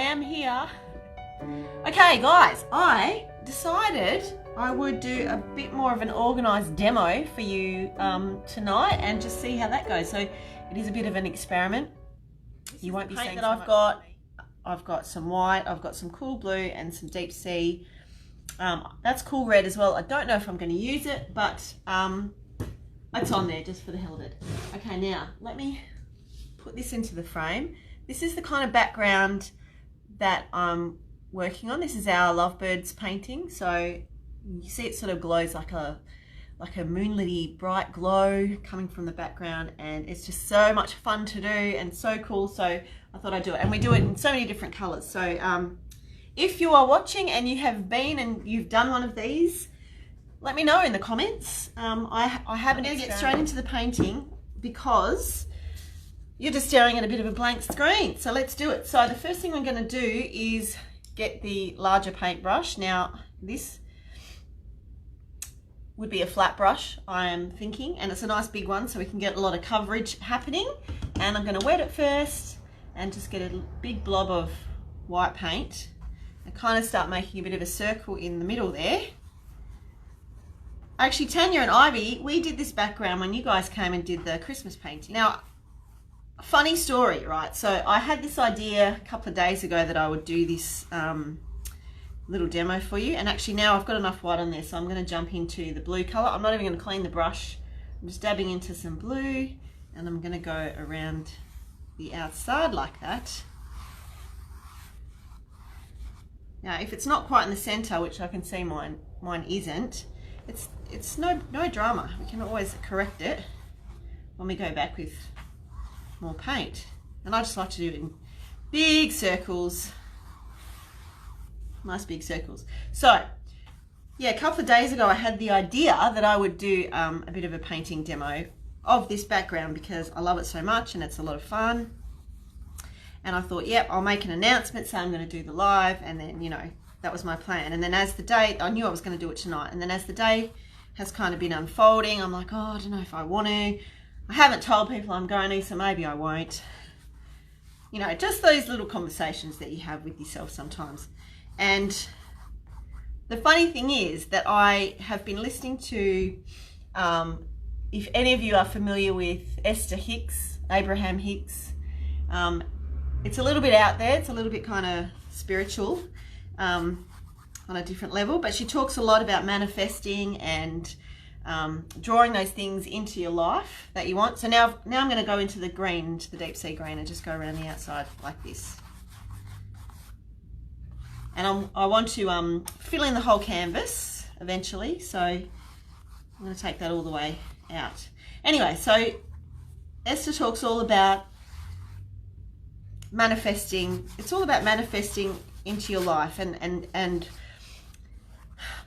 am here. Okay guys, I decided I would do a bit more of an organised demo for you tonight and just see how that goes. So it is a bit of an experiment. You won't be seeing that I've got some white, I've got some cool blue and some deep sea. That's cool red as well. I don't know if I'm going to use it, but it's on there just for the hell of it. Okay, now let me put this into the frame. This is the kind of background that I'm working on. This is our lovebirds painting. So you see it sort of glows like a moonlity bright glow coming from the background, and it's just so much fun to do and so cool. So I thought I'd do it, and we do it in so many different colors. So if you are watching and you have been and you've done one of these, let me know in the comments. I haven't going to get straight into the painting because you're just staring at a bit of a blank screen. So let's do it. So the first thing I'm going to do is get the larger paintbrush. Now this would be a flat brush, I am thinking, and it's a nice big one so we can get a lot of coverage happening. And I'm going to wet it first and just get a big blob of white paint and kind of start making a bit of a circle in the middle there. Actually, Tanya and Ivy, we did this background when you guys came and did the Christmas painting. Now, funny story, right? So I had this idea a couple of days ago that I would do this little demo for you, and actually now I've got enough white on there, so I'm going to jump into the blue color. I'm not even going to clean the brush. I'm just dabbing into some blue, and I'm going to go around the outside like that. Now if it's not quite in the center, which I can see mine isn't, it's no drama. We can always correct it when we go back with more paint. And I just like to do it in big circles, nice big circles. So yeah, a couple of days ago I had the idea that I would do a bit of a painting demo of this background because I love it so much and it's a lot of fun. And I thought, yep, I'll make an announcement, say I'm going to do the live, and then, you know, that was my plan. And then as the day, I knew I was going to do it tonight, and then as the day has kind of been unfolding, I'm like, oh, I don't know if I want to. I haven't told people I'm going to, so maybe I won't. You know, just those little conversations that you have with yourself sometimes. And the funny thing is that I have been listening to, if any of you are familiar with Esther Hicks, Abraham Hicks, it's a little bit out there, it's a little bit kind of spiritual on a different level, but she talks a lot about manifesting and drawing those things into your life that you want. So now I'm going to go into the green, into the deep sea green, and just go around the outside like this. And I want to fill in the whole canvas eventually, so I'm going to take that all the way out. Anyway, so Esther talks all about manifesting. It's all about manifesting into your life and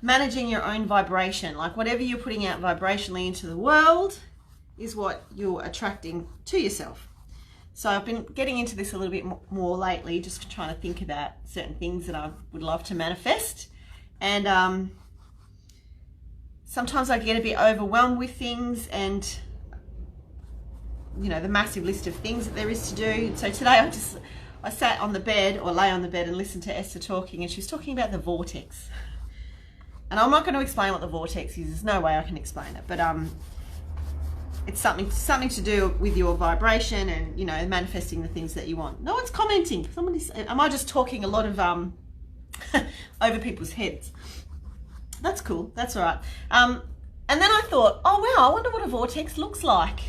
managing your own vibration. Like whatever you're putting out vibrationally into the world is what you're attracting to yourself. So I've been getting into this a little bit more lately, just trying to think about certain things that I would love to manifest. And sometimes I get a bit overwhelmed with things and, you know, the massive list of things that there is to do. So today I sat on the bed, or lay on the bed, and listened to Esther talking, and she was talking about the vortex. And I'm not going to explain what the vortex is. There's no way I can explain it, but it's something to do with your vibration and, you know, manifesting the things that you want. No one's commenting. Am I just talking a lot of over people's heads? That's cool. That's all right. And then I thought, oh wow, I wonder what a vortex looks like.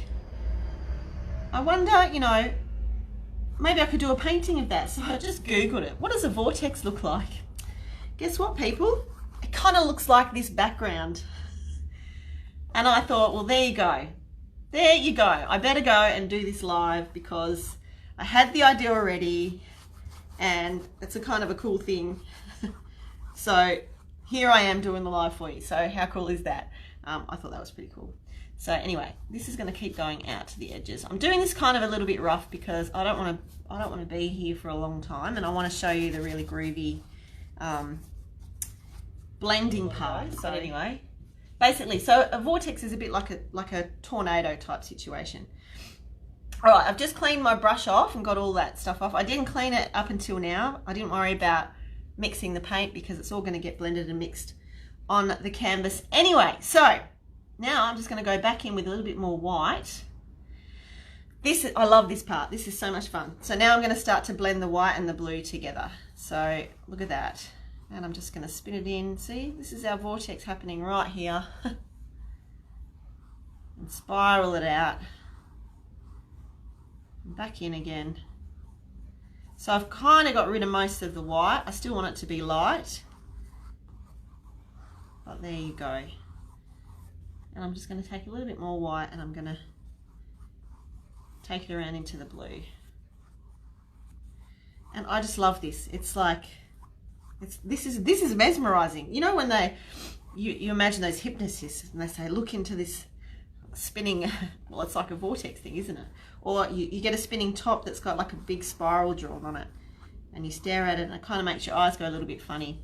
I wonder, you know, maybe I could do a painting of that. So I just Googled it. What does a vortex look like? Guess what, people? It kind of looks like this background. And I thought, well, there you go. There you go. I better go and do this live because I had the idea already and it's a kind of a cool thing. So here I am doing the live for you. So how cool is that? I thought that was pretty cool. So anyway, this is going to keep going out to the edges. I'm doing this kind of a little bit rough because I don't want to be here for a long time, and I want to show you the really groovy blending part. So anyway, basically, so a vortex is a bit like a tornado type situation. All right, I've just cleaned my brush off and got all that stuff off. I didn't clean it up until now. I didn't worry about mixing the paint because it's all going to get blended and mixed on the canvas anyway. So now I'm just going to go back in with a little bit more white. I love this part. This is so much fun. So now I'm going to start to blend the white and the blue together. So look at that. And I'm just going to spin it in. See, this is our vortex happening right here. And spiral it out. And back in again. So I've kind of got rid of most of the white. I still want it to be light. But there you go. And I'm just going to take a little bit more white and I'm going to take it around into the blue. And I just love this. It's like, this is mesmerizing. You know when you imagine those hypnotists and they say, look into this spinning, well, it's like a vortex thing, isn't it? Or you get a spinning top that's got like a big spiral drawn on it and you stare at it and it kind of makes your eyes go a little bit funny.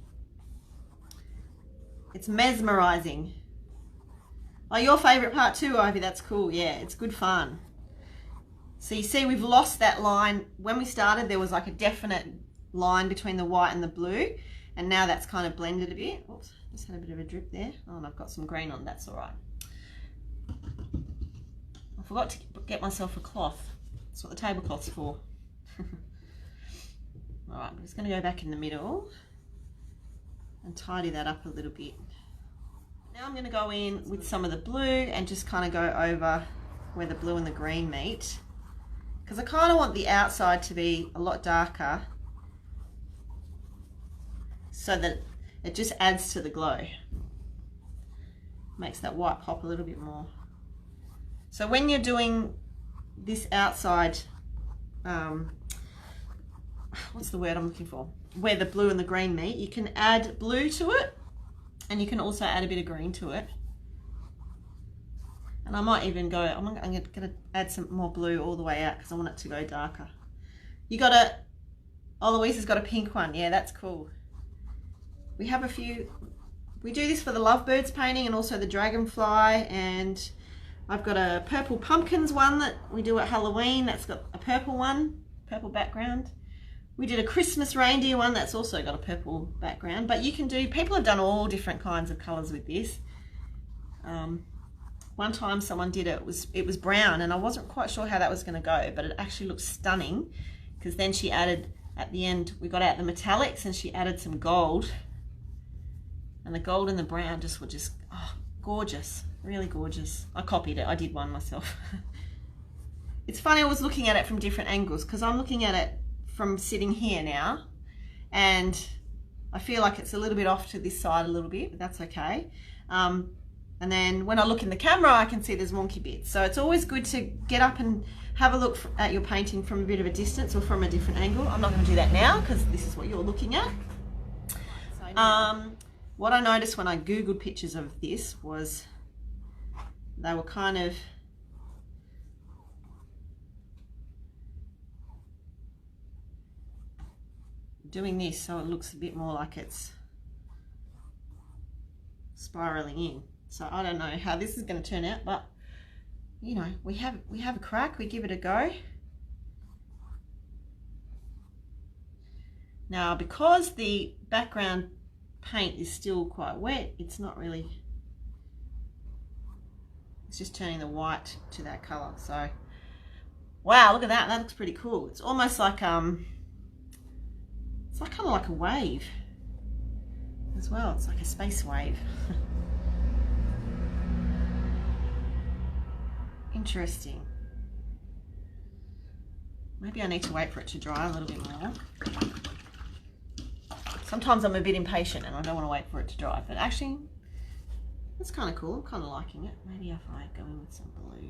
It's mesmerizing. Oh, your favorite part too, Ivy? That's cool. Yeah, it's good fun. So you see we've lost that line. When we started there was like a definite line between the white and the blue, and now that's kind of blended a bit. Oops, just had a bit of a drip there. Oh, and I've got some green on, that's all right. I forgot to get myself a cloth. That's what the tablecloth's for. All right, I'm just going to go back in the middle and tidy that up a little bit. Now I'm going to go in with some of the blue and just kind of go over where the blue and the green meet, because I kind of want the outside to be a lot darker so that it just adds to the glow. Makes that white pop a little bit more. So when you're doing this outside, what's the word I'm looking for? Where the blue and the green meet, you can add blue to it and you can also add a bit of green to it. And I might even go, I'm going to add some more blue all the way out because I want it to go darker. You got a, oh, Louise has got a pink one. Yeah, that's cool. We have a few, we do this for the lovebirds painting and also the dragonfly, and I've got a purple pumpkins one that we do at Halloween. That's got a purple one, purple background. We did a Christmas reindeer one that's also got a purple background, but you can do, people have done all different kinds of colours with this. One time someone did it, it was brown, and I wasn't quite sure how that was going to go, but it actually looked stunning, because then she added, at the end, we got out the metallics and she added some gold, and the gold and the brown just were just, oh, gorgeous, really gorgeous. I copied it, I did one myself. It's funny, I was looking at it from different angles, because I'm looking at it from sitting here now, and I feel like it's a little bit off to this side a little bit, but that's okay. And then when I look in the camera, I can see there's wonky bits. So it's always good to get up and have a look at your painting from a bit of a distance or from a different angle. I'm not going to do that now because this is what you're looking at. What I noticed when I Googled pictures of this was they were kind of doing this so it looks a bit more like it's spiraling in. So I don't know how this is going to turn out, but you know, we have a crack, we give it a go. Now, because the background paint is still quite wet, it's not really, it's just turning the white to that color. So wow, look at that, that looks pretty cool. It's almost like it's like kind of like a wave as well. It's like a space wave. Interesting. Maybe I need to wait for it to dry a little bit more. Sometimes I'm a bit impatient and I don't want to wait for it to dry, but actually that's kind of cool. I'm kind of liking it. Maybe if I go in with some blue.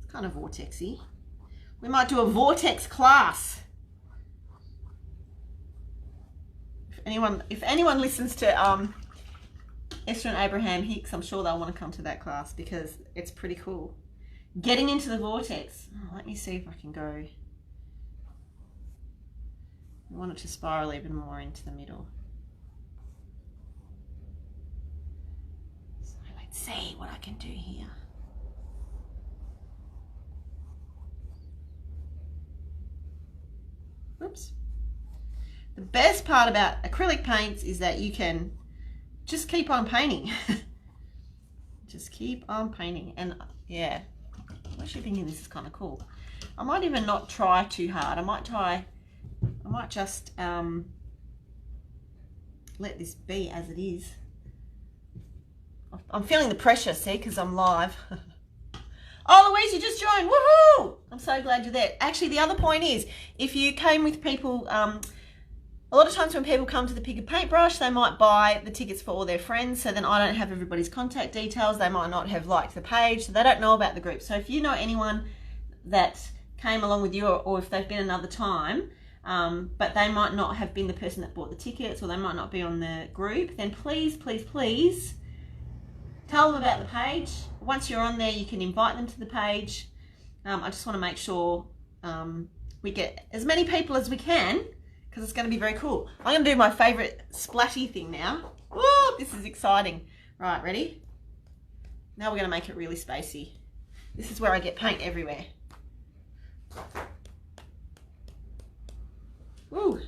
It's kind of vortexy. We might do a vortex class. If anyone listens to Esther and Abraham Hicks, I'm sure they'll want to come to that class because it's pretty cool. Getting into the vortex. Oh, let me see if I can go. I want it to spiral even more into the middle. So let's see what I can do here. The best part about acrylic paints is that you can just keep on painting. Just keep on painting. And yeah, I'm actually thinking this is kind of cool. I might even not try too hard. I might just let this be as it is. I'm feeling the pressure, see, because I'm live. Oh, Louise, you just joined. Woohoo! I'm so glad you're there. Actually, the other point is, if you came with people, a lot of times when people come to the Pick a Paintbrush, they might buy the tickets for all their friends, so then I don't have everybody's contact details. They might not have liked the page, so they don't know about the group. So if you know anyone that came along with you, or if they've been another time, but they might not have been the person that bought the tickets, or they might not be on the group, then please, please, please tell them about the page. Once you're on there, you can invite them to the page. I just want to make sure we get as many people as we can, because it's going to be very cool. I'm going to do my favourite splatty thing now. Woo, this is exciting. Right, ready? Now we're going to make it really spacey. This is where I get paint everywhere. Woo.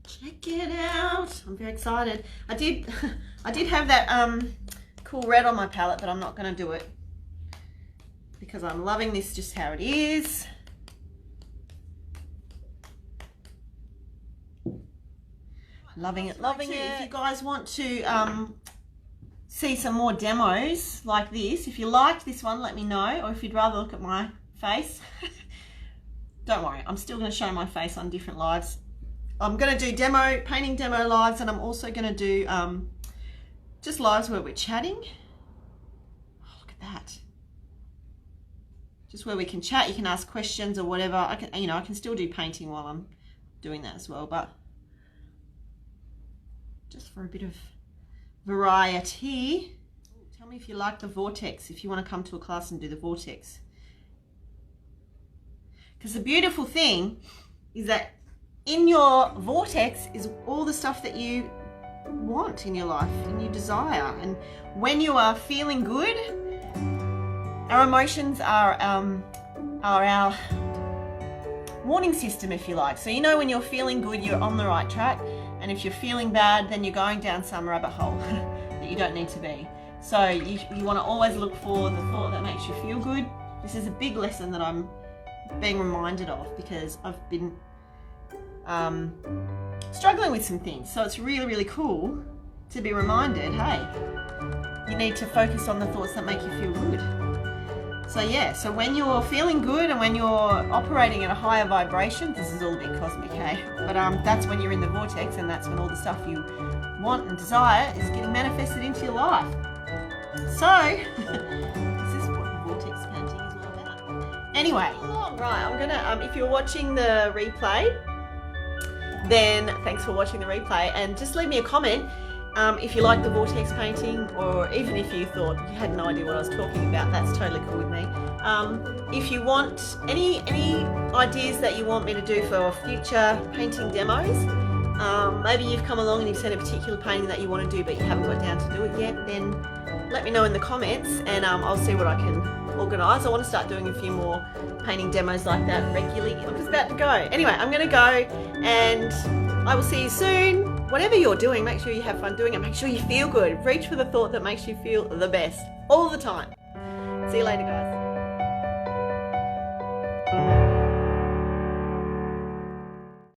Check it out. I'm very excited. I did have that cool red on my palette, but I'm not going to do it because I'm loving this just how it is. Loving it, loving it. If you guys want to see some more demos like this, if you liked this one, let me know, or if you'd rather look at my face, don't worry, I'm still going to show my face on different lives. I'm going to do painting demo lives, and I'm also going to do just lives where we're chatting. Oh, look at that. Just where we can chat, you can ask questions or whatever. I can still do painting while I'm doing that as well, but just for a bit of variety. Tell me if you like the vortex, if you want to come to a class and do the vortex. Because the beautiful thing is that in your vortex is all the stuff that you want in your life and you desire. And when you are feeling good, our emotions are our warning system, if you like. So you know when you're feeling good, you're on the right track. And if you're feeling bad, then you're going down some rabbit hole that you don't need to be. So you want to always look for the thought that makes you feel good. This is a big lesson that I'm being reminded of, because I've been struggling with some things. So it's really, really cool to be reminded, hey, you need to focus on the thoughts that make you feel good. So yeah, so when you're feeling good and when you're operating at a higher vibration, this is all a bit cosmic, hey? But that's when you're in the vortex, and that's when all the stuff you want and desire is getting manifested into your life. So, this is what the vortex painting is all about. Anyway, right, I'm gonna, if you're watching the replay, then thanks for watching the replay, and just leave me a comment if you like the vortex painting, or even if you thought you had no idea what I was talking about, that's totally cool with me. If you want any ideas that you want me to do for future painting demos, maybe you've come along and you've seen a particular painting that you want to do but you haven't got down to do it yet, then let me know in the comments, and I'll see what I can organise. I want to start doing a few more painting demos like that regularly. I'm just about to go. Anyway, I'm going to go, and I will see you soon. Whatever you're doing, make sure you have fun doing it. Make sure you feel good. Reach for the thought that makes you feel the best all the time. See you later, guys.